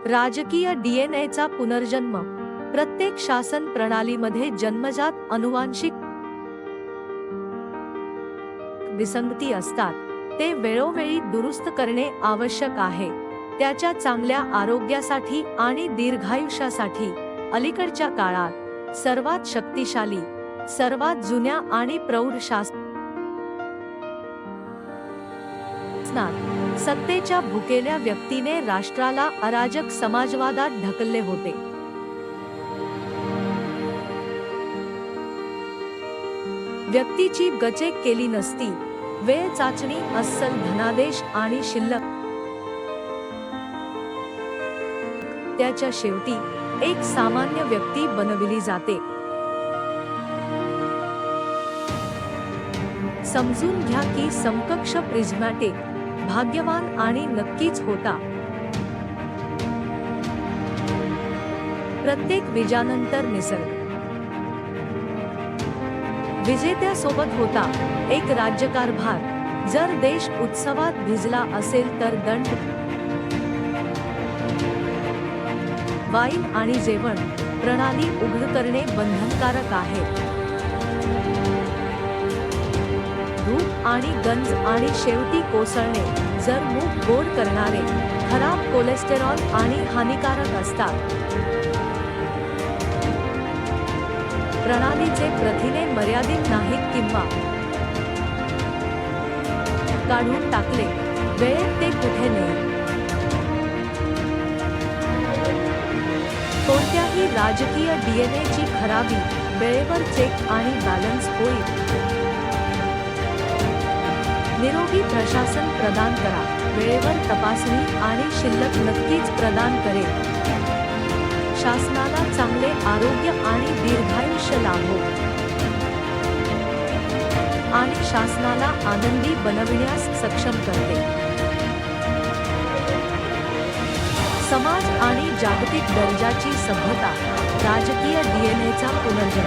राजकीय डीएनएचा पुनर्जन्म. प्रत्येक शासन प्रणालीमध्ये जन्मजात अनुवांशिक विसंगती असतात. ते वेळोवेळी दुरुस्त करणे आवश्यक आहे. त्याच्या चांगल्या आरोग्यासाठी आणि दीर्घायुष्यासाठी. अलीकडच्या काळात सर्वात शक्तिशाली, सर्वात जुन्या आणि प्रौढ शासनात सत्तेच्या भुकेल्या व्यक्तीने राष्ट्राला अराजक समाजवादात ढकलले होते. व्यक्तीची गचेक केली नसती. वेळ चाचणी, अस्सल धनादेश आणि शिल्लक. त्याच्या शेवटी एक सामान्य व्यक्ती बनविली जाते. समजून घ्या की समकक्ष प्रिझमॅटिक, भाग्यवान आणि नक्कीच होता. प्रत्येक विजयानंतर निसर्ग विजेत्यासोबत होता. एक राज्यकारभार. जर देश उत्सवात भिजला असेल तर दंड, वाईन आणि जेवण प्रणाली उघड करणे बंधनकारक आहे. धूप आणि गंज आणि शेवटी कोसळणे. जर मूग गोड करणारे, खराब कोलेस्टेरॉल आणि हानिकारक असतात. प्रणालीचे प्रथिने मर्यादित नाहीत किंवा काढून टाकले वेळेत ते कुठे नेईल. कोणत्याही राजकीय डीएनएची खराबी वेळेवर चेक आणि बॅलन्स होईल. निरोगी प्रशासन प्रदान करा. वेळेवर तपासणी आणि शिल्लक नक्कीच प्रदान करेल. शासनाला चांगले आरोग्य आणि दीर्घायुष्य लाभो. आणि शासनाला आनंदी बनविण्यास सक्षम करते. समाज आणि जागतिक दर्जाची सभ्यता. राजकीय डीएनएचा पुनर्जन्म.